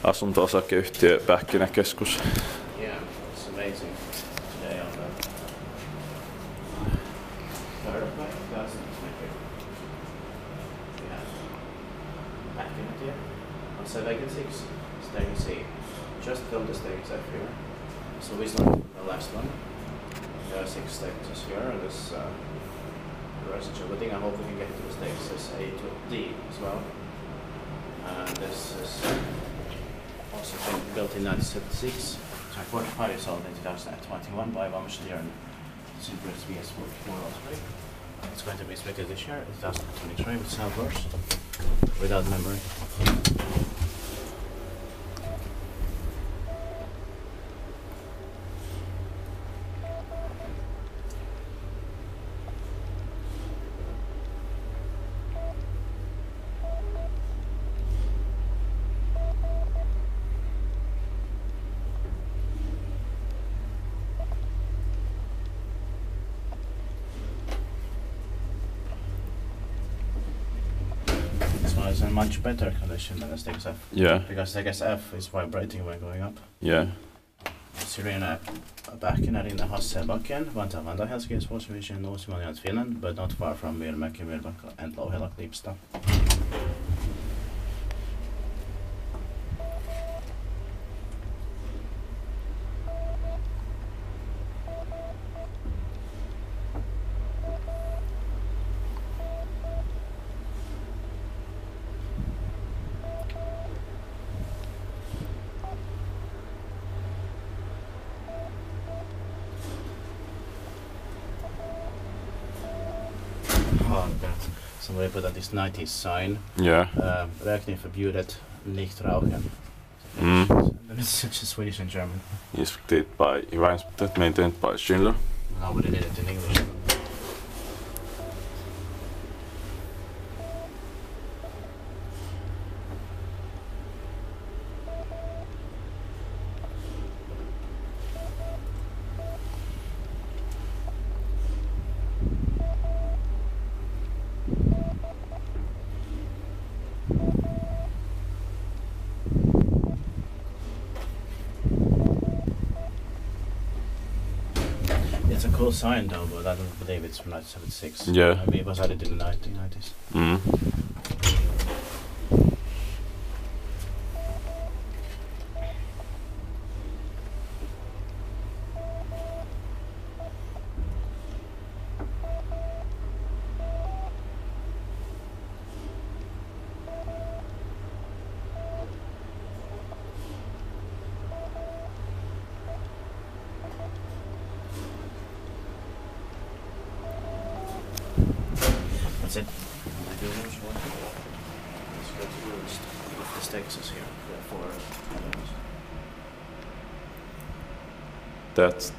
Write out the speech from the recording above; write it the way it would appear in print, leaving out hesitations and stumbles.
asunto-osakeyhtiö Pähkinäkeskus. Yeah, it's amazing. Today on the third of May 2020, we have Pähkinätie on 76 staying C. Just filmed the stages up here. So we started the last one. There are 6 stages here, and this residential building. I hope we can get to the stages A to D as well. And this is also been built in 1976. So 45 years old in 2021 by ValmetSchlieren. Super VS4403. It's going to be split this year, 2023, with silvers, without memory. It's in much better condition than the stakes F. Yeah. Because stakes F is vibrating when going up. Yeah. Syrinä Pähkinärinne Hasselbacken, Vantaa Helsinki Sports Division, North Finland, but not far from Virmäki, Virmakka and Louhela Klipsta. Somebody put on this 90s sign. Yeah. Räkning förbjudet, nicht rauchen. It's Swedish and German. Inspected, maintained by Schindler. Nobody did it in English. It's a cool sign though, but I don't believe it's from 1976. Yeah. Maybe it was added in the 1990s. That's it. Let's go to the stakes here for That's